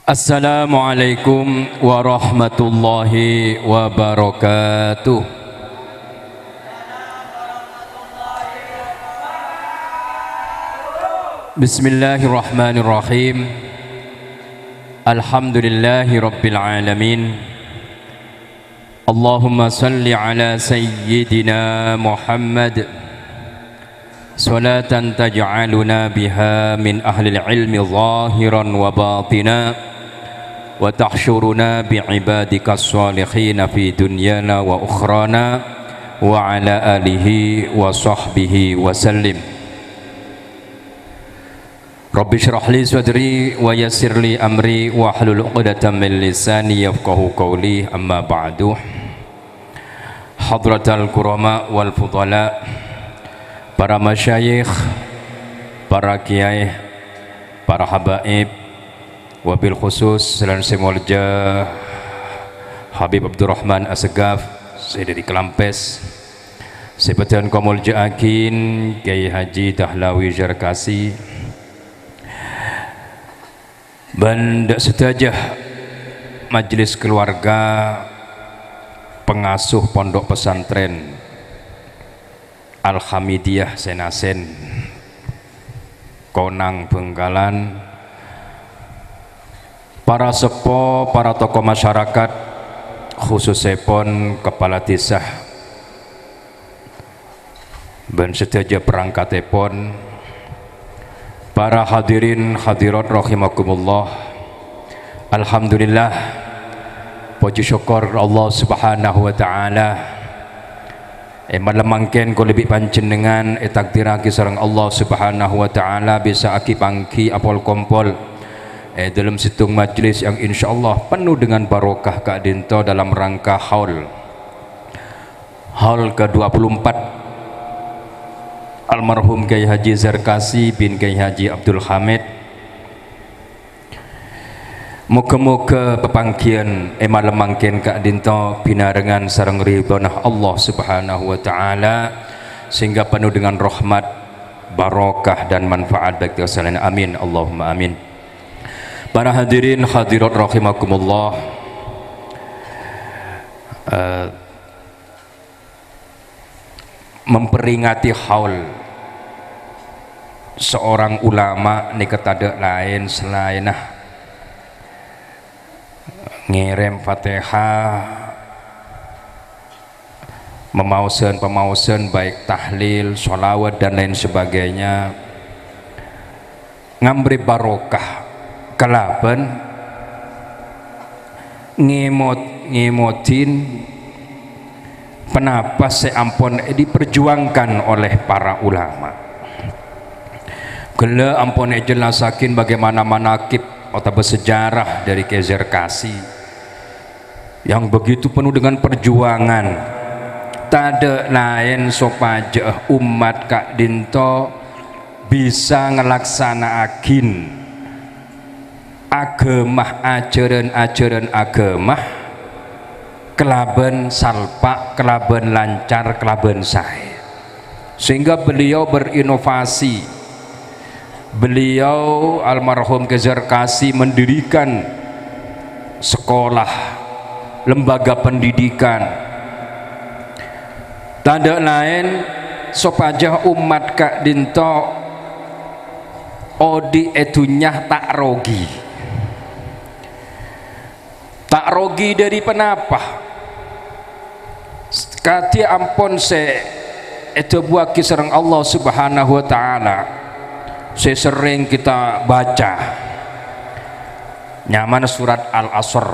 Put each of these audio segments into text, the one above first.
Assalamualaikum warahmatullahi wabarakatuh. Bismillahirrahmanirrahim. Alhamdulillahi rabbil alamin. Allahumma salli ala sayyidina Muhammad salatan taj'aluna biha min ahlil ilmi zahiran wa batina wa tahsyuruna bi'ibadika as-salihin fi dunyana wa ukhrana wa ala alihi wa sahbihi wa sallim. Rabbi syrah li sadri wa yassir li amri wa hlul 'uqdatam min lisani yafqahu qawli, amma ba'du. Hadratal kurama wal fudala, para masyayikh, para kiai, para habaib, wabil khusus Salam Semolja Habib Abdurrahman Assegaf, saya dari Kelampes, Sepetan Komolja Akin Kiai Haji Dahlawi Jarkasi, bandak setajah majelis keluarga pengasuh pondok pesantren Al-Hamidiyah Senasen Konang Bengkalan, para sepo, para tokoh masyarakat, khususipun kepala desa dan sedaja perangkatipun, para hadirin hadirat rahimakumullah. Alhamdulillah, puji syukur Allah Subhanahu wa taala malamangken ko lebih panjenengan takdiraki sareng Allah Subhanahu wa taala bisa aki pangki apol kompol dalam situng majlis yang insyaallah penuh dengan barokah Kak Dinto dalam rangka haul ke-24 almarhum Kiai Haji Zarkasi bin Kiai Haji Abdul Hamid. Muga-muga pepangkian malamangken Kak Dinto binarengan sareng ridhonah Allah Subhanahu wa taala sehingga penuh dengan rahmat, barokah dan manfaat bagi sekalian. Amin Allahumma amin. Para hadirin hadirat rahimakumullah, memperingati haul seorang ulama niket ada lain selain ngirim Fatihah, pemausan baik tahlil, sholawat dan lain sebagainya, ngambri barokah kelaban ngemotin penapas seampun diperjuangkan oleh para ulama. Gela ampun jelasakin bagaimana manakib atau bersejarah dari Kiai Zarkasi yang begitu penuh dengan perjuangan. Tada lain sopaja umat Kak Dinto bisa ngelaksanakin agamah, ajaran agamah kelaban salpak, kelaban lancar, kelaban sae, sehingga beliau berinovasi. Beliau almarhum Kiai Zarkasi mendirikan sekolah, lembaga pendidikan. Tanda lain sopajah umat Kak Dinto odi etunya tak rogi. Tak rogi dari penapa kati ampun se itu buat kisarang Allah Subhanahu wa taala. Saya sering kita baca nyaman surat Al-Asr,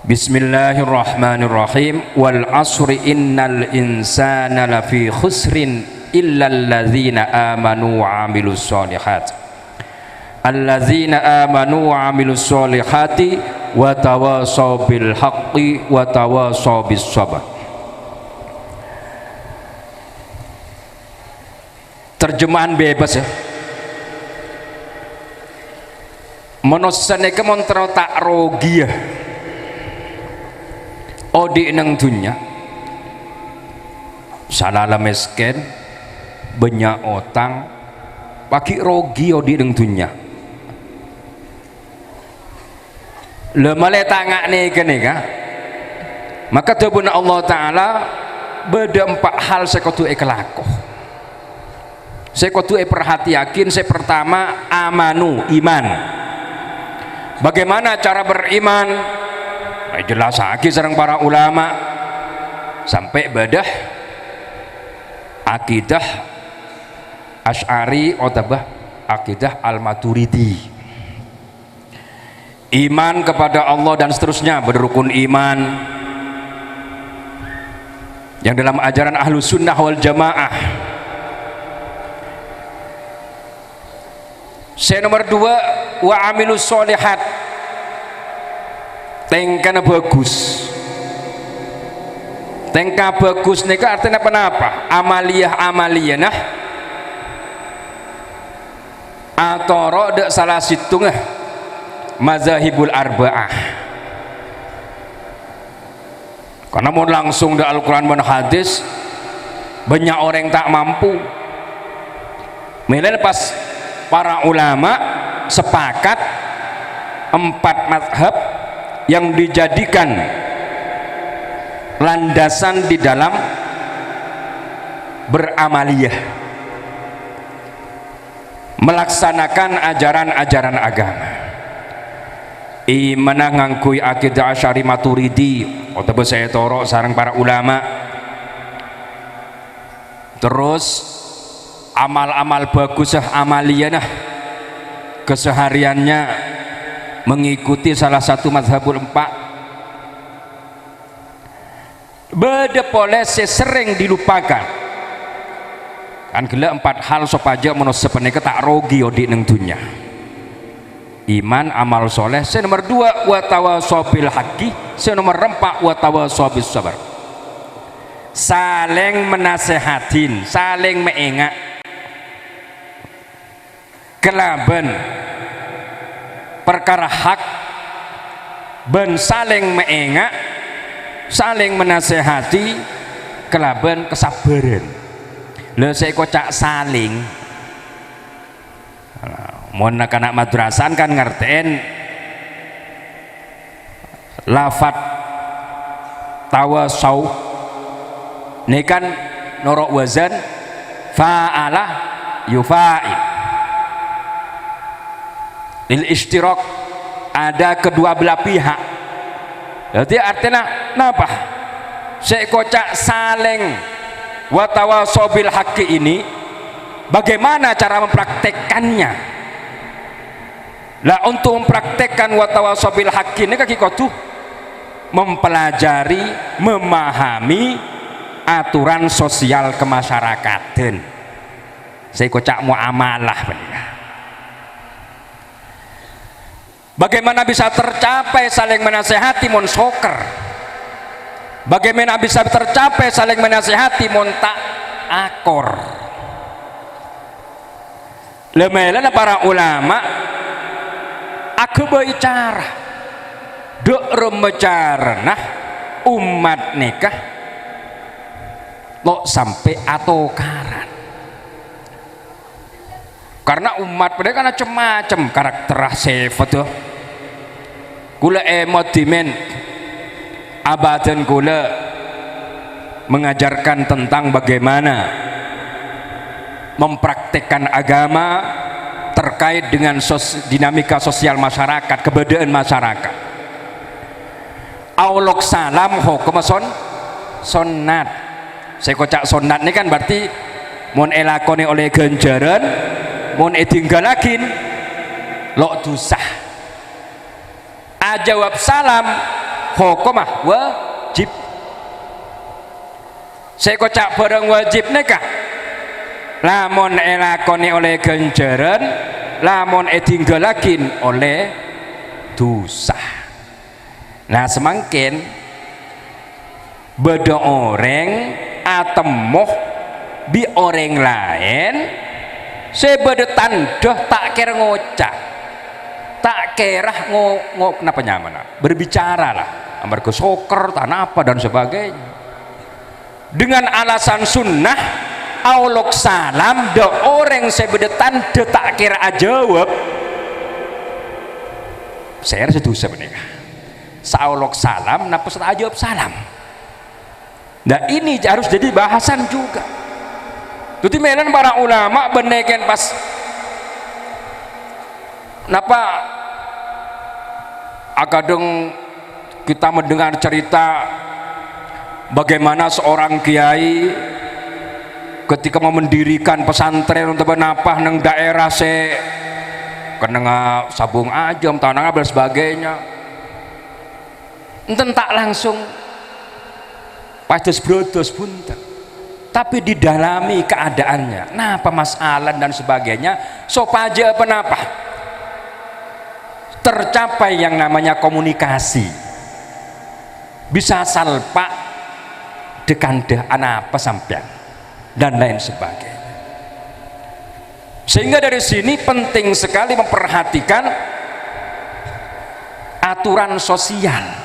Bismillahirrahmanirrahim, wal asri innal insana lafi khusrin illal ladzina amanu wa amilus solihat alladzina amanu wa amilus solihati wa tawasaw bil haqqi wa tawasaw bis sabr. Terjemahan bebas ya. Monosane ke montra tak rogi ya. Odi nang dunya salala miskin banyak otang pagi rogi odi nang dunya le male tangak nih kene ka maka tebun Allah taala beda 4 hal sekotu kelakuh sekotu perhatiakin. Saya pertama amanu iman. Bagaimana cara beriman? Jelas lagi sareng para ulama sampai badah akidah Asy'ari otabah akidah Al-Maturidi, iman kepada Allah dan seterusnya, berrukun iman yang dalam ajaran Ahlus Sunnah wal Jamaah. Saya nomor 2 wa amilus solihat, tengkana bagus. Tengka bagus nika artinya apa? Amaliyah nah atau rode salah situngah mazahibul arba'ah. Karena mau langsung di Al-Quran dan hadis banyak orang tak mampu. Kemudian pas para ulama sepakat 4 mazhab yang dijadikan landasan di dalam beramaliyah, melaksanakan ajaran-ajaran agama. Imanah ngangkui akidah Asy'ari Maturidi atau saya toro sareng para ulama. Terus amal-amal bagus amaliyah kesehariannya mengikuti salah satu mazhabul 4. Beda polisi sering dilupakan kan gila 4 hal sopaja menurut sepenika tak rogi odi neng dunya. Iman, amal soleh. Saya nomor 2 wa tawasobil haqqi. Saya nomor 4 wa tawasobis sabar, saling menasehatin, saling mengingat kelaban perkara hak ben saling mengingat saling menasehati kelaban kesabaran. Lha saya kocak saling mun anak madrasan kan ngertiin lafat tawasau ini kan norok wazan fa'ala yufa'il lil ishtirak, ada kedua belah pihak. Jadi artinya kenapa saya kocak saling wa tawasobil haqqi ini bagaimana cara mempraktekkannya. Lah untuk mempraktekkan wa tawasobil haqqi ini kaki kotu mempelajari, memahami aturan sosial kemasyarakatan. Saya kocak muamalah benar. Bagaimana bisa tercapai saling menasehati mun soker? Bagaimana bisa tercapai saling menasehati mun tak akor? Lemelan para ulama aku bicara dok remacara nah umat nikah lo sampai atau karan karena umat pada kan macam-macam karakter sifat tuh kula emot dimen abadan kula mengajarkan tentang bagaimana mempraktekkan agama terkait dengan dinamika sosial masyarakat, kebedaan masyarakat. Aulok salam hukum sonat. Saya kocak sonat ini kan berarti mun elakoni oleh ganjaran, mun etinggalakin lo dusah. Ajawab salam hukumah wajib. Saya kocak bareng wajib nikah. Lamun elakoni oleh ganjaran, lamun etinggalakin oleh dosa. Nah semakin beda orang atemoh bi orang lain sebeda tandah tak kira ngocak tak kira kenapa nyaman berbicara lah amar kesoker tanah apa dan sebagainya dengan alasan sunnah aulok salam do orang sebedetan de tak kira jawab saya rasa dosa bener saolok salam napa ajab salam. Nah ini harus jadi bahasan juga. Jadi melan para ulama beneken pas napa akadeng kita mendengar cerita bagaimana seorang kiai ketika mau mendirikan pesantren untuk menapah neng daerah se kena sabung ajam tanah dan sebagainya enten tak langsung pados brodos bunten tapi didalami keadaannya napa masalah dan sebagainya sopaja penapa tercapai yang namanya komunikasi bisa salpa dekande apa sampean dan lain sebagainya. Sehingga dari sini penting sekali memperhatikan aturan sosial.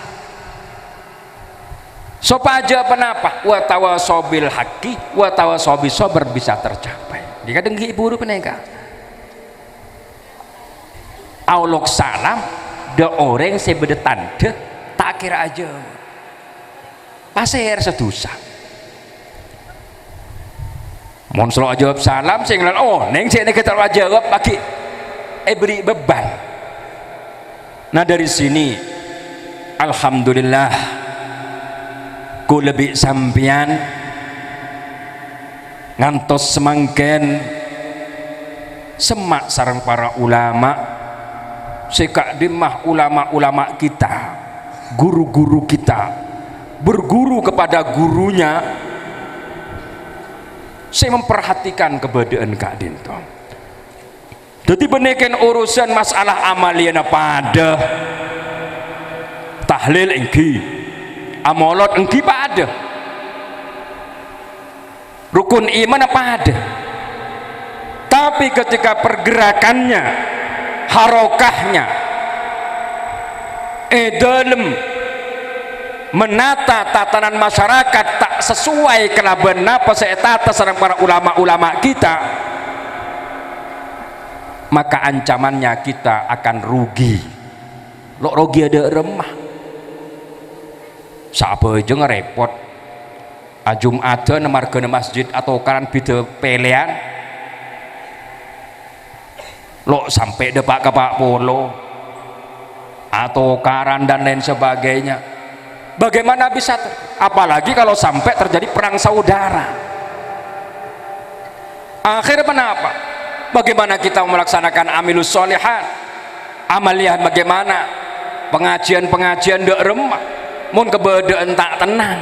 Sopaja penapa wa tawasobil haqqi wa tawasobil sober bisa tercapai. Jika dengki ibu peneka aulok salam de orang sebedetan de tak kira aja pasir sedusa mohon selalu jawab salam sehingga oh neng sini kita jawab lagi beri beban. Nah dari sini alhamdulillah ku lebih sampian ngantos semangken semak sarang para ulama sekak dimah ulama-ulama kita guru-guru kita berguru kepada gurunya saya memperhatikan keberadaan Kak Dinto jadi beneken urusan masalah amaliana pada tahlil engki amolot engki pada rukun iman apa ada tapi ketika pergerakannya harokahnya dalam menata tatanan masyarakat tak sesuai kelaban napa seetata sareng para ulama-ulama kita maka ancamannya kita akan rugi lo rugi ada remah sabe aja ngerepot Jum'atan margana masjid atau karan bida pelean lo sampai depak ke Pak Polo atau karan dan lain sebagainya bagaimana bisa apalagi kalau sampai terjadi perang saudara akhirnya kenapa bagaimana kita melaksanakan amilus solihan amaliyah bagaimana pengajian-pengajian dek remah mun kebedaan tak tenang.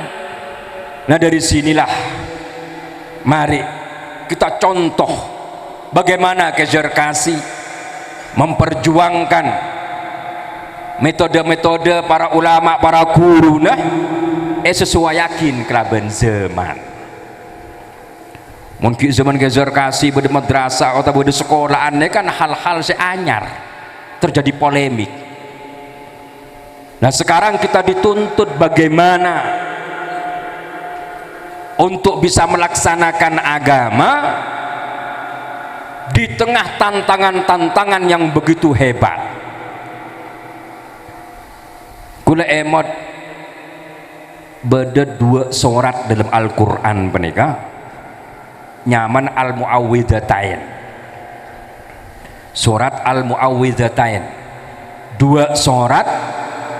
Nah dari sinilah mari kita contoh bagaimana kejar kasih memperjuangkan metode-metode para ulama, para guru nah sesuai yakin kelaban zaman mungkin zaman kejar kasih pada madrasah atau pada sekolahan kan hal-hal seanyar terjadi polemik. Nah sekarang kita dituntut bagaimana untuk bisa melaksanakan agama di tengah tantangan-tantangan yang begitu hebat. Kula emot beda dua surat dalam Al-Quran penika nyaman Al-Mu'awwidhatain surat Al-Mu'awwidhatain dua surat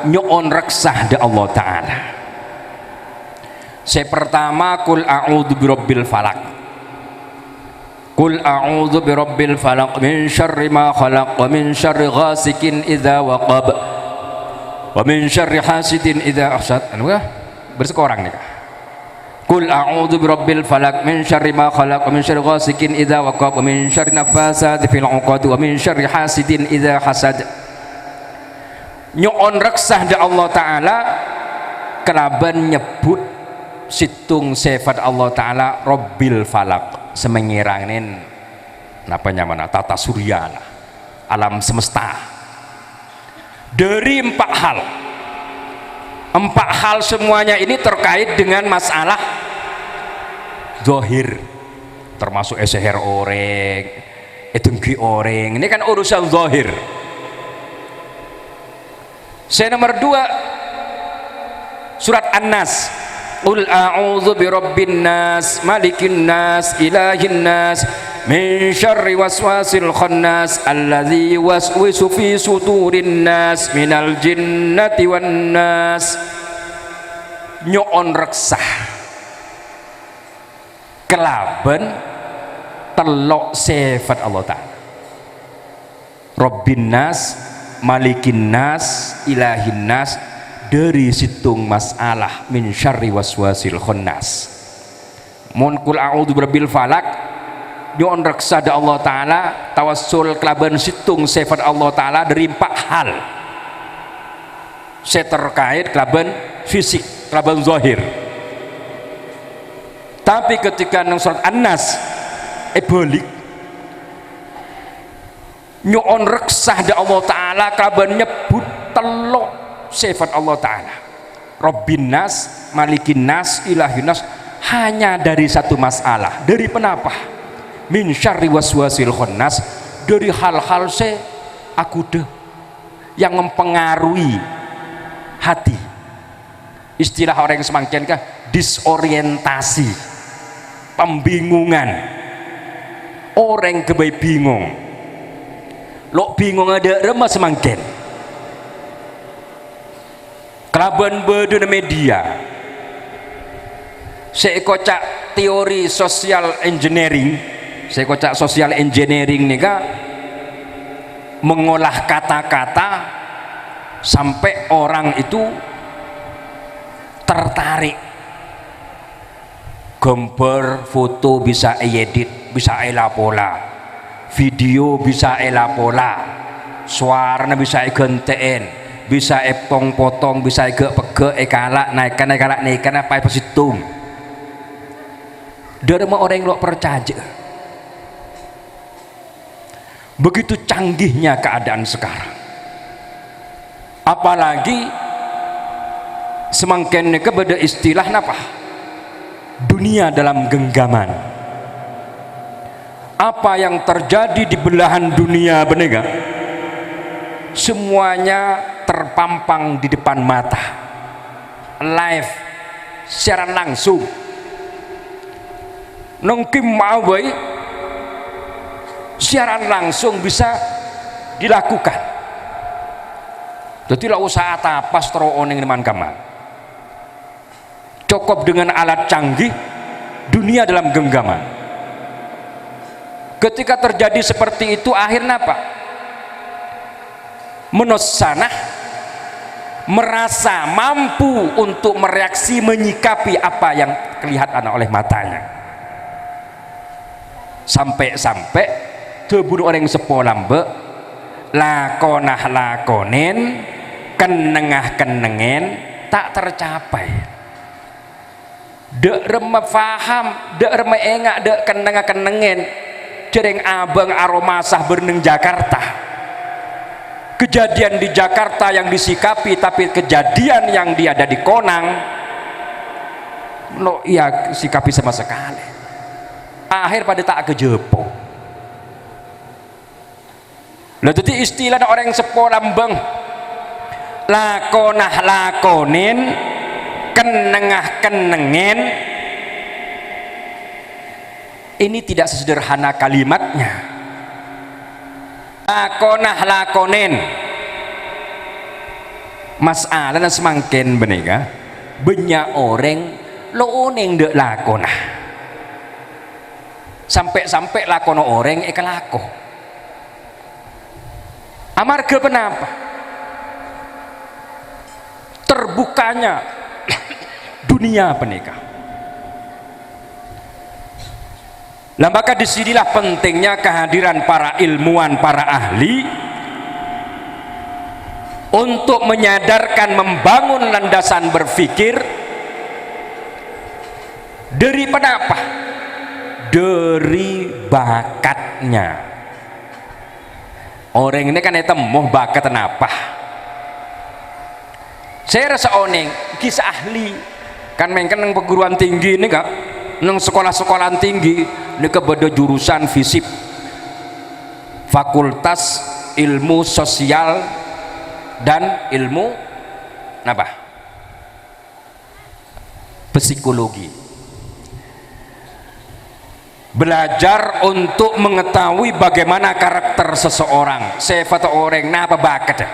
nyoon reksah da Allah Ta'ala. Saya pertama kul a'udzu birabbil falaq kul a'udzu birabbil falaq min syarri ma khalaq wa min syarri ghasikin idza waqab wa min syarri hasidin idza ahsad anu kah bersekorang nih kah kul a'udzu birabbil falaq min syarri ma khalaq wa min syarri ghasikin idza waqab wa min syarri nafasati fil 'uqad wa min syarri hasidin idza hasad. Nyoon reksah da Allah Ta'ala kelaban nyebut situng sifat Allah Ta'ala Rabbil Falak semengirangin napanya mana tata surya lah, alam semesta dari empat hal semuanya ini terkait dengan masalah zahir termasuk seher orang dengki orang ini kan urusan zahir. Saya nomor dua surat An-Nas, qul a'udzu birabbin nas malikin nas ilahin nas min syarri waswasil khannas alladzi waswisu fi sudurin nas minal jinnati wan nas. Nyoon reksah kelaben telok sifat Allah Ta'ala, Rabbin nas malikin nas ilahin nas, dari situng masalah min syarri waswasil khannas. Mun kul a'udzu birabbil falak nyon reksa da Allah Ta'ala tawassul kelaban situng sifat Allah Ta'ala dari 4 hal. Saya terkait kelaban fisik, kelaban zahir. Tapi ketika nang surat An-Nas balik nyon reksa da Allah Ta'ala kelaban nyebut telok sifat Allah Ta'ala, Rabbin nas malikin nas ilahin nas, hanya dari satu masalah, dari penapa min syarri waswasil khannas, dari hal-hal akude yang mempengaruhi hati. Istilah orang yang semakin kah disorientasi, pembingungan, orang kebaik bingung lo bingung ada remah semakin kelaban bedun media. Saya kocak teori social engineering, saya kocak social engineering nih kak, mengolah kata-kata sampai orang itu tertarik. Gambar foto bisa edit, bisa elapola, video bisa elapola, suaranya bisa gantiin, bisa potong-potong, bisa pege ekalak naikkan apa positum. Dari orang yang lo percaya. Begitu canggihnya keadaan sekarang. Apalagi semakin kepada istilah apa? Dunia dalam genggaman. Apa yang terjadi di belahan dunia benega? Semuanya terpampang di depan mata, live, siaran langsung. Nongkim mawai siaran langsung bisa dilakukan. Jadi lah usaha tapas teroning teman kamar. Cukup dengan alat canggih, dunia dalam genggaman. Ketika terjadi seperti itu, akhirnya apa? Menosana merasa mampu untuk mereaksi, menyikapi apa yang kelihatan oleh matanya. Sampai-sampai terbunuh orang sepolambe lakonen kenengah-kenengen tak tercapai. Dek remeh faham, dek remeh engak, dek kenengah-kenengen jereng abang aromasah berneng Jakarta. Kejadian di Jakarta yang disikapi, tapi kejadian yang dia ada di Konang lo iya sikapi sama sekali. Akhir pada tak kejepo. Lah jadi istilah orang sepolambeng lakonin kenengah-kenengen, ini tidak sesederhana kalimatnya. Lakonin masalah dan semakin benega banyak orang lo neng dek lakonah sampai lakono orang lako amarga kenapa terbukanya dunia penikah. Nah, maka disinilah pentingnya kehadiran para ilmuwan, para ahli untuk menyadarkan, membangun landasan berpikir daripada apa? Dari bakatnya. Orang ini kan mau bakat apa? Saya rasa oneng kisah ahli kan mainkan nang perguruan tinggi ini kak, nang sekolah-sekolah tinggi ini kepada jurusan fisip, fakultas ilmu sosial dan ilmu apa? psikologi. Belajar untuk mengetahui bagaimana karakter seseorang, sifat orang, napa bakat.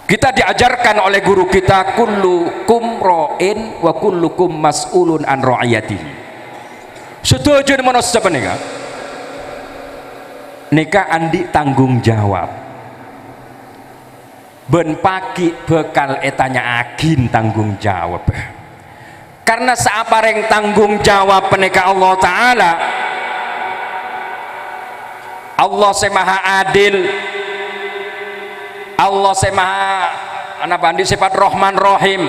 Kita diajarkan oleh guru kita, kullukum ra'in wa kullukum mas'ulun an ra'iyatihi. Setuju dengan siapa nika? Nika andi tanggung jawab. Ben pagi bekal etanya agin tanggung jawab. Karena saapareng tanggung jawab penika Allah Ta'ala, Allah semaha adil, Allah semaha bandi sifat Rahman Rahim.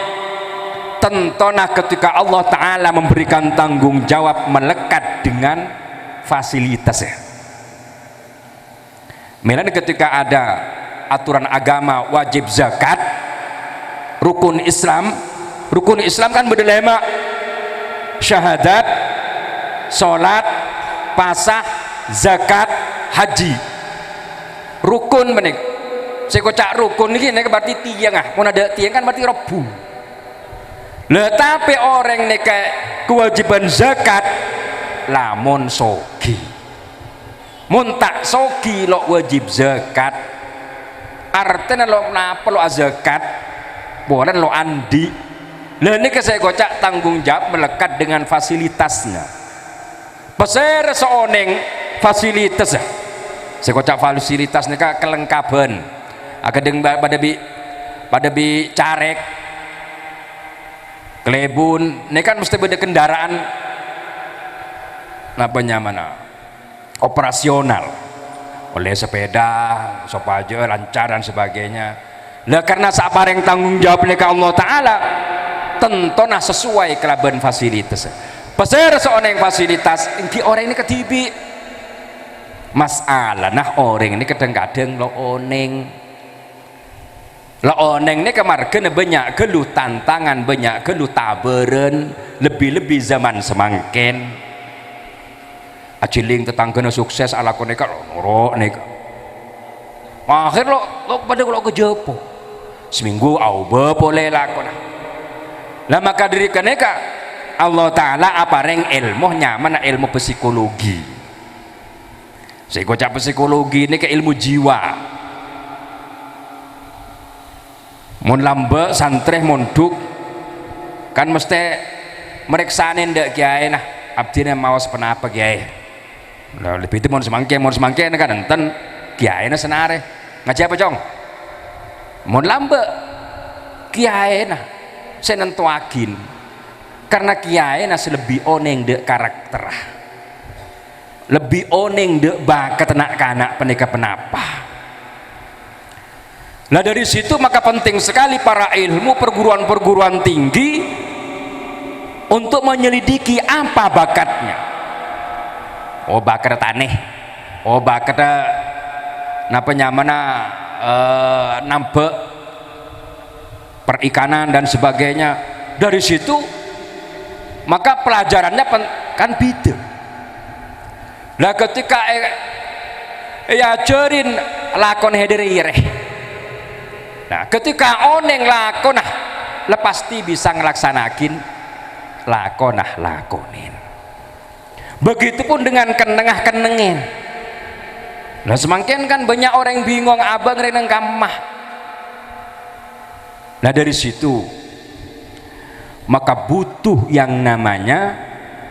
Tentona ketika Allah Ta'ala memberikan tanggung jawab melekat dengan fasilitas ya. Melani ketika ada aturan agama wajib zakat, rukun Islam kan berdelema syahadat, sholat, pasah, zakat, haji. Rukun menik. Saya kocak rukun ini berarti tiang mau ada tiang kan berarti rebu. Lah tapi orang nek kewajiban zakat lamun sogi. Mun tak sogi lo wajib zakat. Artinya lo napa lo zakat? Boleh lo andi. Lah ini saya kocak tanggung jawab melekat dengan fasilitasnya. Peser seoneng fasilitas. Saya kocak fasilitas ini kelengkapan. Akadeng pada bi carek, kelebun. Ini kan mesti beda kendaraan. Napa nyamana? Operasional. Oleh sepeda, sopaja, lancar dan sebagainya. Lah karena sabareng tanggung jawab mereka Allah Ta'ala, tentunya sesuai kelaban fasilitas. Pasir seorang fasilitas, inti orang ini ketibi masalah. Nah orang ini kadang-kadang lo oneng ini kemargen banyak geluh tantangan, banyak geluh taberen, lebih-lebih zaman semangkin. Aciling tetangganya sukses ala koneka lo norok neka. Akhir lo pada lo kejepo. Seminggu au boleh lakon. Lah maka diri kaneka Allah Ta'ala apareng ilmu nyaman ilmu psikologi. Saya kocak psikologi ini ke ilmu jiwa. Mun lambe santreh monduk kan mesti meriksain ndak kiai nah abdine maos penapa kiai. Lah lebih itu mun semangke kan enten kiai na senare ngaji apa cong? Mun lambe kiai nah saya nentuakin karena kiai nasi lebih oneng dek karakter, lebih oneng dek bakat anak-anak penika penapa. Nah dari situ maka penting sekali para ilmu perguruan tinggi untuk menyelidiki apa bakatnya. Oh bakat taneh, oh bakat napa nyamana nampe perikanan dan sebagainya. Dari situ maka pelajarannya kan beda. Lah ketika ajarin lakon hederireh. Nah ketika oneng lakon pasti bisa ngelaksanakin lakonin. Begitupun dengan kenengah-kenengin. Nah semakin kan banyak orang bingung abang reneng kamah. Nah dari situ maka butuh yang namanya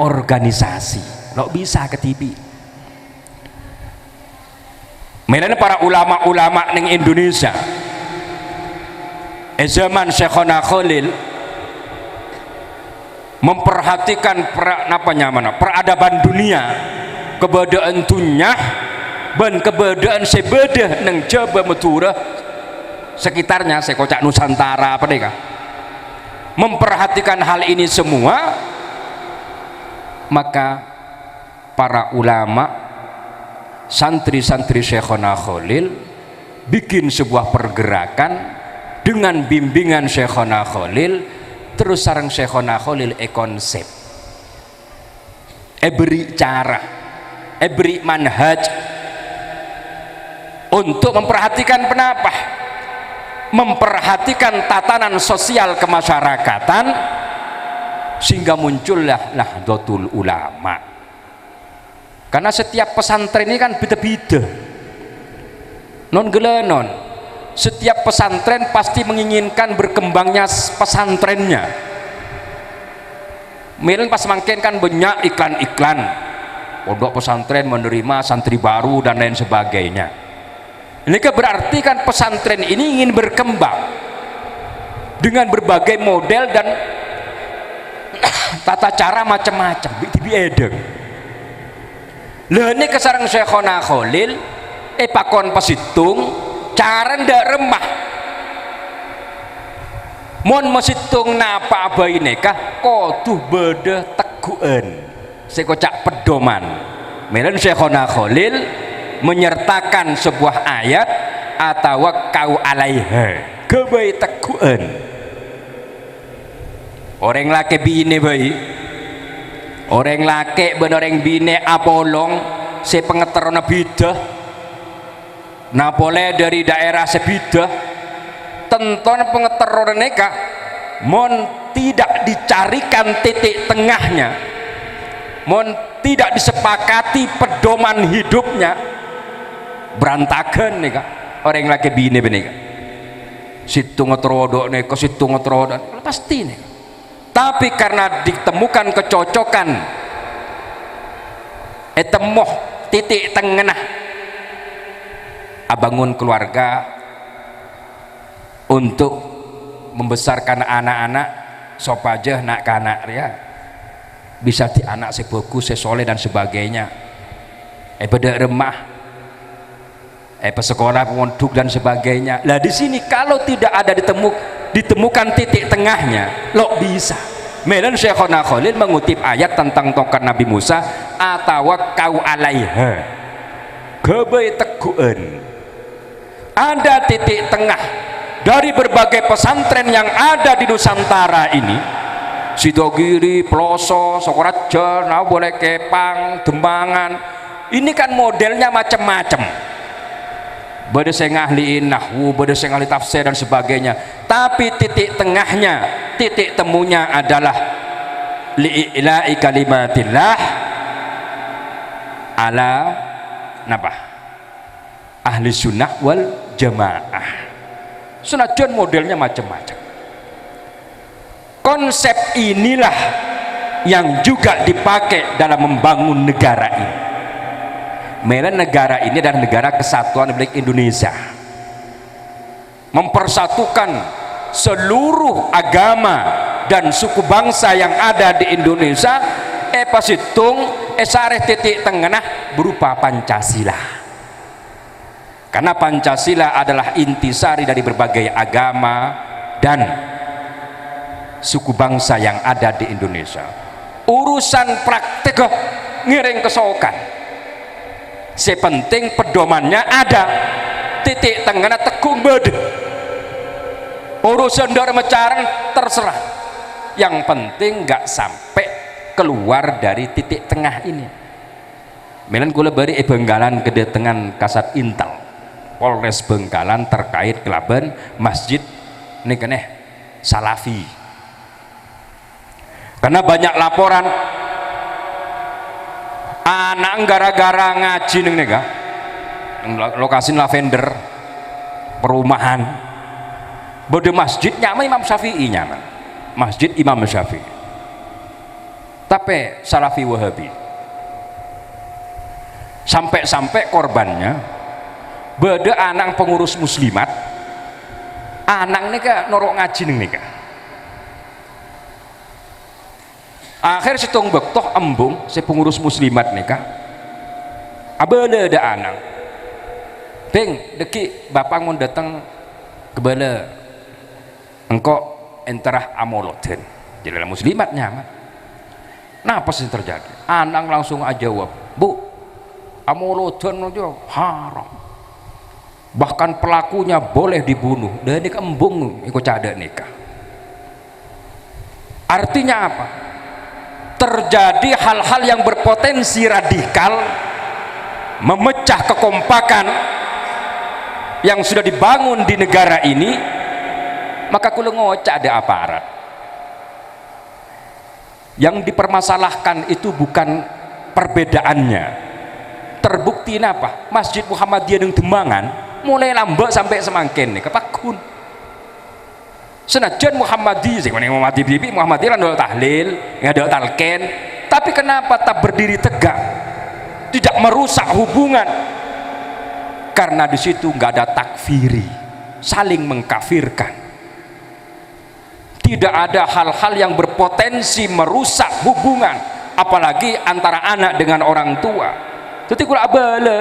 organisasi. Lo bisa ketibi. Melane para ulama-ulama ning Indonesia. Zaman Syekhona Khalil memperhatikan peradaban dunia, kebudayaan dunia dan kebudayaan sebedah neng Jawa Madura sekitarnya sekocak Nusantara apa deh kah? Memperhatikan hal ini semua, maka para ulama santri-santri Syekhona Khalil bikin sebuah pergerakan dengan bimbingan Syekhona Khalil. Terus sarang Syekhona Khalil konsep beri cara beri manhaj untuk memperhatikan penapa memperhatikan tatanan sosial kemasyarakatan, sehingga muncullah Nahdlatul Ulama. Karena setiap pesantren ini kan beda-beda, non gelenon. Setiap pesantren pasti menginginkan berkembangnya pesantrennya. Milen pas mangken kan banyak iklan-iklan pondok pesantren menerima santri baru dan lain sebagainya. Ini kan berarti kan pesantren ini ingin berkembang dengan berbagai model dan tata cara macam-macam diedeng. Lah ini kesarang Syekhona Khalil pakon pasitung cara ndak remah mon mesitung napa abai nekah koduh beda teguan sekocak pedoman. Melen Syekhona Khalil menyertakan sebuah ayat atau kau alaiha kebai teguan orang laki bine bayi, orang laki ben orang bine apolong se pengeterona bidah napole dari daerah sebidah tenton pengeteron neka mon tidak dicarikan titik tengahnya, mon tidak disepakati pedoman hidupnya, berantakan neka orang laki bine beneka situ ngeterodok neka situ ngeterodok pasti neka. Tapi karena ditemukan kecocokan temoh titik tengah abangun keluarga untuk membesarkan anak-anak sopaja nak kanak ya bisa di anak sebagus sesoleh dan sebagainya beda remah pesekolah pemondok dan sebagainya. Lah di sini kalau tidak ada ditemukan titik tengahnya lo bisa. Melen Syekhona Khalil mengutip ayat tentang tongkat Nabi Musa atau kau alaiha kebai teguan. Ada titik tengah dari berbagai pesantren yang ada di Nusantara ini, Sidogiri, Ploso, Sokoraja, nah boleh Kepang, Dembangan, ini kan modelnya macam-macam. Beda saya ngahliin nahwu, beda saya ngahli tafsir dan sebagainya. Tapi titik tengahnya, titik temunya adalah li'ila'i kalimatillah ala napa? Ahli sunnah wal jamaah. Senajan modelnya macam-macam. Konsep inilah yang juga dipakai dalam membangun negara ini. Melen negara ini adalah negara kesatuan Republik Indonesia, mempersatukan seluruh agama dan suku bangsa yang ada di Indonesia pasitung sareh titik tengah berupa Pancasila. Karena Pancasila adalah intisari dari berbagai agama dan suku bangsa yang ada di Indonesia. Urusan praktek ngiring kesokan, sepenting pedomannya ada, titik tengahnya tekung bede. Urusan dari mecaran terserah, yang penting nggak sampai keluar dari titik tengah ini. Melen kula bari Bengkalan kedatangan kasat intel Polres Bengkalan terkait kelaban masjid ini keneh Salafi. Karena banyak laporan anak gara-gara ngaji nih nega lokasi lavender perumahan bode masjid nyaman Imam Syafi'i nyaman masjid Imam Syafi'i tapi Salafi Wahabi sampai korbannya bode anak pengurus muslimat anak nega norok ngaji nih nega akhir situng bektoh embung si pengurus muslimat nikah abele ada anak ping deki bapak mau datang ke bala engkau enterah amoloten jadi muslimat nyaman. Nah apa sih terjadi anak langsung aja jawab bu amoloten aja haram bahkan pelakunya boleh dibunuh dan ini embung ikut cada nikah. Artinya apa? Terjadi hal-hal yang berpotensi radikal memecah kekompakan yang sudah dibangun di negara ini Maka kula ngocak ada aparat. Yang dipermasalahkan itu bukan perbedaannya. Terbukti napa? Masjid Muhammadiyah yang Demangan mulai lambek sampai semangkin nih kepakun. Senajan Muhammadiyah sih, Muhammadiyah kan ada tahlil, ada talqin, tapi kenapa tak berdiri tegak, tidak merusak hubungan? Karena di situ nggak ada takfiri, saling mengkafirkan. Tidak ada hal-hal yang berpotensi merusak hubungan, apalagi antara anak dengan orang tua. Jadi kalau abale,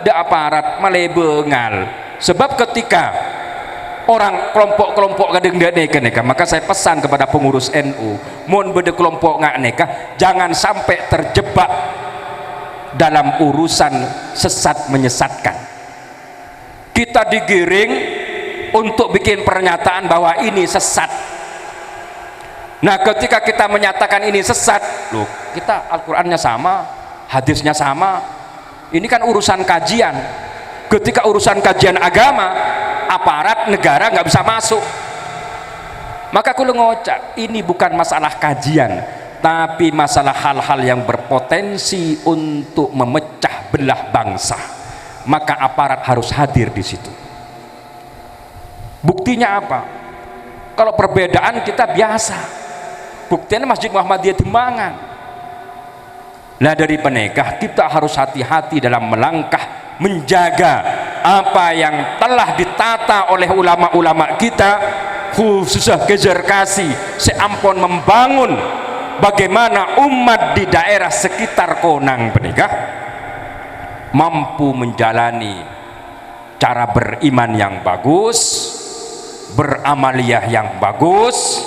da aparat malebengal. Sebab ketika orang kelompok-kelompok kadang neka, maka saya pesan kepada pengurus NU, mohon beda kelompok nggak neka, jangan sampai terjebak dalam urusan sesat menyesatkan. Kita digiring untuk bikin pernyataan bahwa ini sesat. Nah, ketika kita menyatakan ini sesat, loh, kita Al-Qur'annya sama, hadisnya sama. Ini kan urusan kajian. Ketika urusan kajian agama, aparat negara nggak bisa masuk. Maka kulo ngocak, ini bukan masalah kajian, tapi masalah hal-hal yang berpotensi untuk memecah belah bangsa. Maka aparat harus hadir di situ. Buktinya apa? Kalau perbedaan kita biasa. Buktinya Masjid Muhammadiyah Demangan. Nah, dari penegah kita harus hati-hati dalam melangkah menjaga apa yang telah ditata oleh ulama-ulama kita, khususnya kejar kasih seampun membangun bagaimana umat di daerah sekitar Konang penegah mampu menjalani cara beriman yang bagus, beramaliyah yang bagus,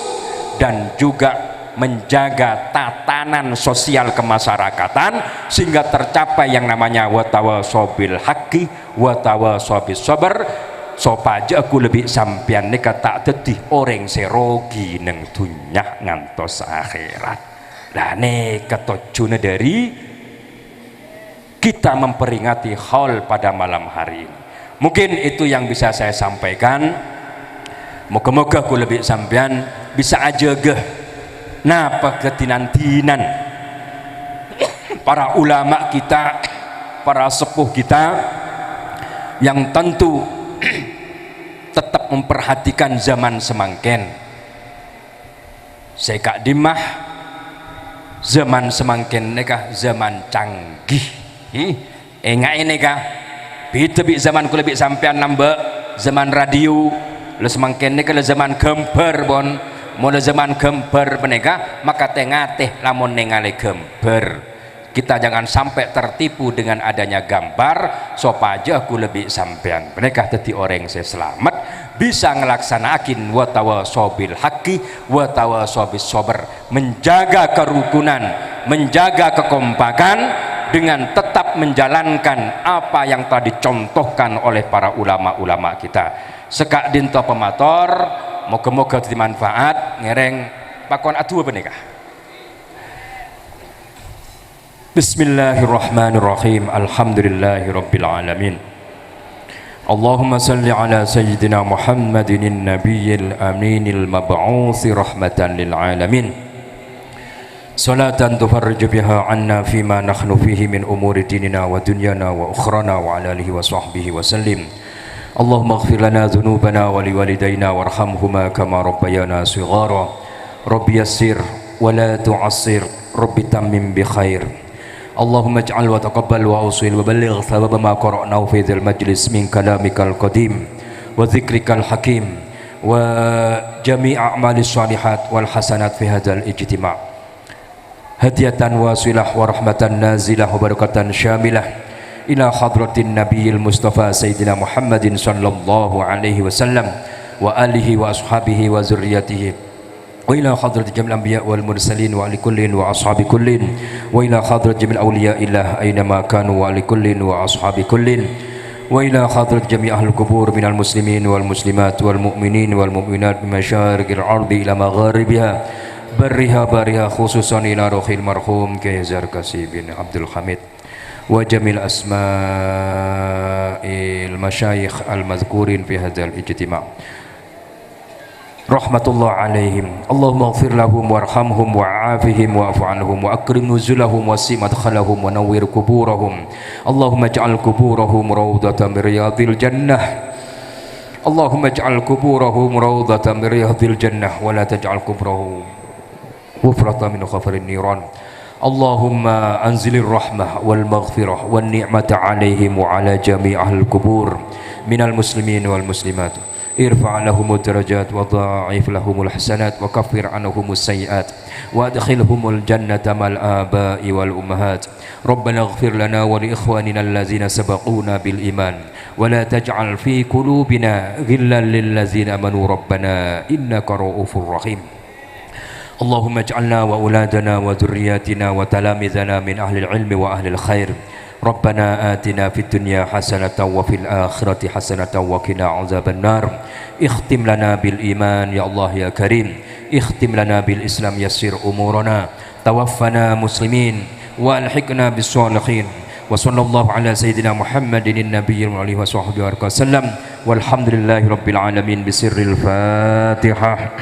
dan juga menjaga tatanan sosial kemasyarakatan sehingga tercapai yang namanya watawasau bil haqqi watawasau bis sabr. Sopaja aku lebih sampean neka tak dedih orang serogi neng dunya ngantos akhirat. Lah neka tojune dari kita memperingati haul pada malam hari ini. Mungkin itu yang bisa saya sampaikan. Moga-moga aku lebih sampean bisa aja geh napa ketinantinan para ulama kita, para sepuh kita yang tentu tetap memperhatikan zaman semangken. Saya kak dimah zaman semangken nekah zaman canggih. Enggak ini kah? Beda bi zaman ku lebih sampean nambah zaman radio, le semangken nekah le zaman gambar bon. Mulai zaman gambar penega maka teh lamun ningali gambar, kita jangan sampai tertipu dengan adanya gambar. Sopaja aku lebih sampean penega tadi orang saya selamat bisa ngelaksanakin watawasau bil haqqi watawasau bis sabr, menjaga kerukunan, menjaga kekompakan dengan tetap menjalankan apa yang telah dicontohkan oleh para ulama-ulama kita. Sekak dinto pemator, moga-moga dimanfaat ngereng pakon atu apa nikah. Bismillahirrahmanirrahim. Alhamdulillahirabbil alamin. Allahumma salli ala sayyidina Muhammadin nabiyil aminil mab'uts rahmatan lil alamin. Salatan tufarriju biha anna fima nahnu fihi min umuri dinina wa dunyana wa ukhrana wa ala alihi wa sahbihi wa sallim. Allahumma ighfir lana dhunubana wa liwalidayna warhamhuma kama rabbayana shighara. Rabbi yassir wa la tu'assir, Rabbi tammim bi khair. Allahumma ij'al wa taqabbal wa usil wa balligh thawaba ma qara'nahu fi dhil majlis min kalamikal qadim wa dhikrikal hakim wa jami' a'malis shalihat wal hasanat fi hadzal ijtima'. Hadiyatan wasilah wa rahmatan nazilah wa barakatan syamilah ila hadratin nabiyil mustafa sayyidina Muhammadin sallallahu alaihi wasallam wa alihi wa ashabihi wa zurriyatihi wa ila hadrati jamil anbiya wal mursalin wa ali kullin wa ashabi kullin wa ila hadrati jamil awliya illah aina ma kanu wa ali kullin wa ashabi kullin wa ila hadrati jami' ahli kubur minal muslimin wal muslimat wal mu'minin wal mu'minat min masyariqil ardi ila magharibiha barriha bariha khususan ila ruhil marhum Kaizar Kasih bin Abdul Hamid wa jamil asma'il masyayikh al-madhkurin fi hadzal ijtima'. rahmatullah alaihim. Allahumma ighfir lahum warhamhum wa'afihim wa'fu anhum wa akrim nuzulahum wasi' madkhalahum wa nawwir kuburahum. Allahumma ij'al kuburahum rawdatan min riyadil jannah. Allahumma ij'al kuburahum rawdatan min riyadil jannah wa la taj'al kuburahum hufratan min khafarin niran. Allahumma anzilir rahmah wal maghfirah wan ni'mata alaihim wa ala jami'il kubur minal muslimin wal muslimat. Irfa' lahumud darajat wa dha'if lahumul hasanat wa kaffir anhumus sayyi'at wa adkhilhumul jannata mal aba'i wal ummahat. Rabbana ighfir lana wa li ikhwanina allazina sabaquna bil iman wa la taj'al fi qulubina ghillan lil ladzina amanu rabbana innaka ra'ufur rahim. Allahumma ij'alna wa auladana wa dhurriyyatina wa talamidhana min ahli al-ilmi wa ahli al-khair. Rabbana atina fid dunya hasanatan wa fil akhirati hasanatan wa qina azaban nar. Ikhtim lana bil iman ya Allah ya Karim. Ikhtim lana bil Islam yassir umurana. Tawaffana muslimin wa alhiqna bis shalihin. Wa sallallahu ala sayyidina Muhammadin nabiyil alihi wa sahbihi wa sallam. Walhamdulillahi rabbil alamin bisirril Fatihah.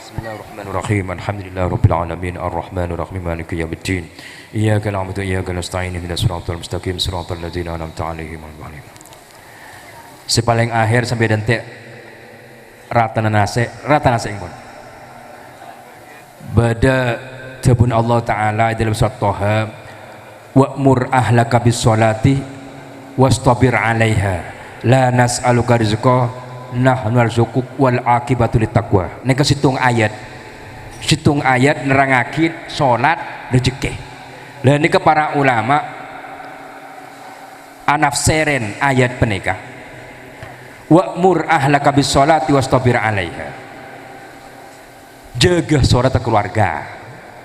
Bismillahirrahmanirrahim. Alhamdulillahi rabbil alamin arrahmanir rahim maliki yaumiddin. Iyyaka na'budu wa iyyaka nasta'in ihdinas siratal mustaqim siratal ladzina an'amta 'alaihim ghairil maghdubi. Sepaling akhir sampai dentek rata nase pun. Bada tabun Allah taala dalam surat Thaha wa'mur ahlaka bis sholati wastabir 'alaiha la nas'aluka rizqa nahnu narzuquk wal aqibatu littaqwa. Nek situng ayat nerangake salat rezeki. Lah niki para ulama anafseren ayat penika. Wa'mur ahlaka bis sholati wastabir 'alaiha. Jaga salat keluarga.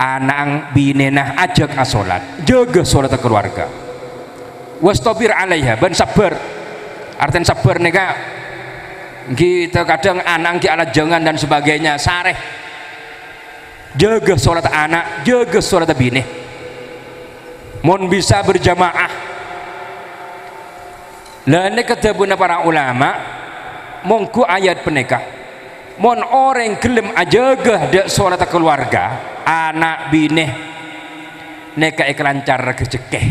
Anang binenah ajak salat. Jaga salat keluarga. Wastabir 'alaiha ben sabar. Artian sabar nika kita kadang anak ki ala jangan dan sebagainya sareh. Jaga salat anak, jaga salat bini. Mon bisa berjamaah. Lah nek kedabuna para ulama mongku ayat penikah. Mon orang gelem ajaga dak salat keluarga, anak bini neka lancar rezeki.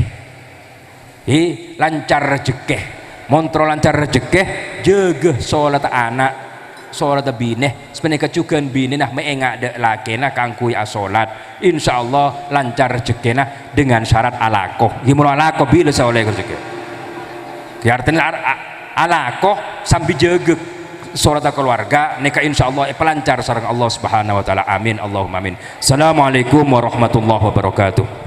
Lancar rezeki. Montro lancar rezeki, jaga salat anak, salat bini. Sebenarnya juga bini nah mengengak dek lakena kangkui asolat. Insyaallah lancar rezeki nah dengan syarat alakoh. Gimana alakoh bila saya oleh rezeki? Artinya alakoh sambil jaga salat keluarga. Neka insyaallah pelancar sareng Allah Subhanahu Wa Taala. Amin Allahumma amin. Assalamualaikum warahmatullahi wabarakatuh.